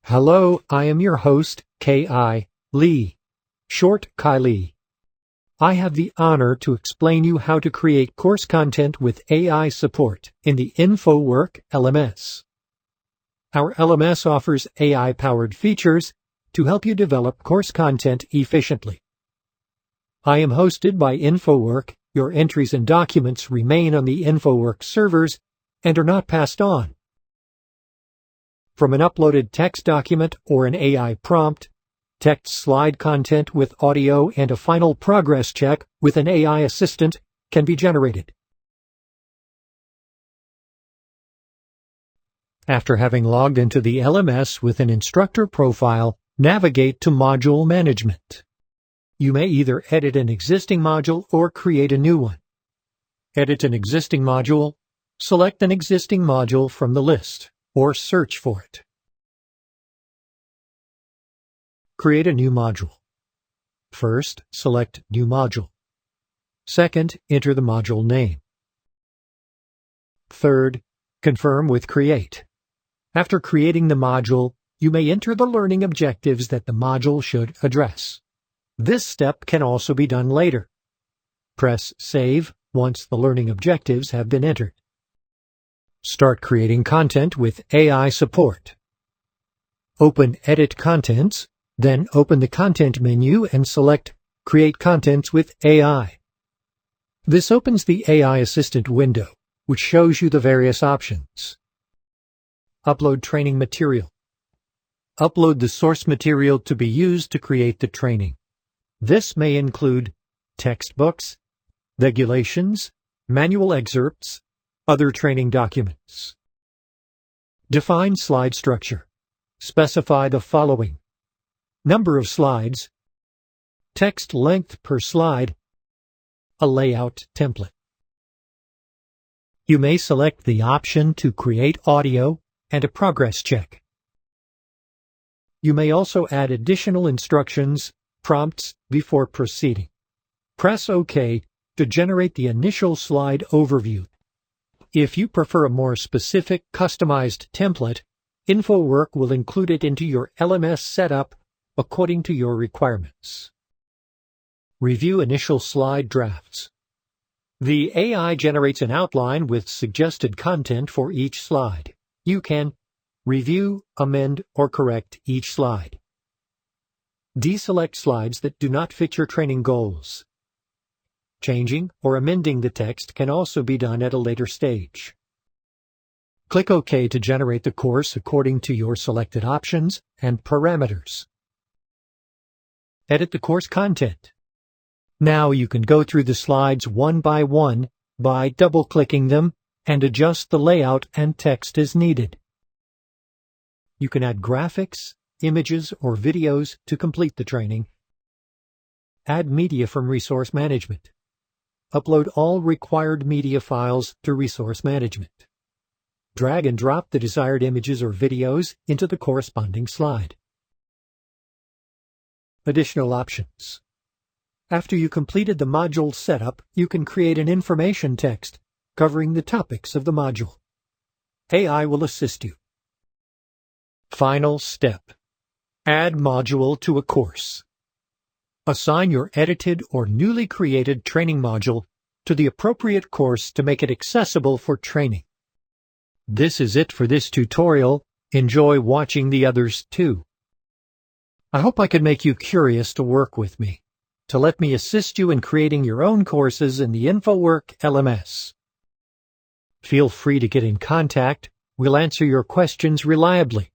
Hello, I am your host, KiLee, short KiLee. I have the honor to explain you how to create course content with AI support in the infoWERK LMS. Our LMS offers AI-powered features to help you develop course content efficiently. I am hosted by infoWERK. Your entries and documents remain on the infoWERK servers and are not passed on. From an uploaded text document or an AI prompt, text slide content with audio and a final progress check with an AI assistant can be generated. After having logged into the LMS with an instructor profile, navigate to Module Management. You may either edit an existing module or create a new one. Edit an existing module, select an existing module from the list, or search for it. Create a new module. First, select New Module. Second, enter the module name. Third, confirm with Create. After creating the module, you may enter the learning objectives that the module should address. This step can also be done later. Press Save once the learning objectives have been entered. Start creating content with AI support. Open Edit Contents, then open the Content menu and select Create Contents with AI. This opens the AI Assistant window, which shows you the various options. Upload training material. Upload the source material to be used to create the training. This may include textbooks, regulations, manual excerpts, other training documents. Define slide structure. Specify the following: number of slides, text length per slide, a layout template. You may select the option to create audio and a progress check. You may also add additional instructions, prompts before proceeding. Press OK to generate the initial slide overview. If you prefer a more specific, customized template, infoWERK will include it into your LMS setup according to your requirements. Review initial slide drafts. The AI generates an outline with suggested content for each slide. You can review, amend, or correct each slide. Deselect slides that do not fit your training goals. Changing or amending the text can also be done at a later stage. Click OK to generate the course according to your selected options and parameters. Edit the course content. Now you can go through the slides one by double-clicking them and adjust the layout and text as needed. You can add graphics, images, or videos to complete the training. Add media from resource management. Upload all required media files to resource management. Drag and drop the desired images or videos into the corresponding slide. Additional options. After you completed the module setup, you can create an information text covering the topics of the module. AI will assist you. Final step. Add module to a course. Assign your edited or newly created training module to the appropriate course to make it accessible for training. This is it for this tutorial. Enjoy watching the others too. I hope I could make you curious to work with me, to let me assist you in creating your own courses in the infoWERK LMS. Feel free to get in contact. We'll answer your questions reliably.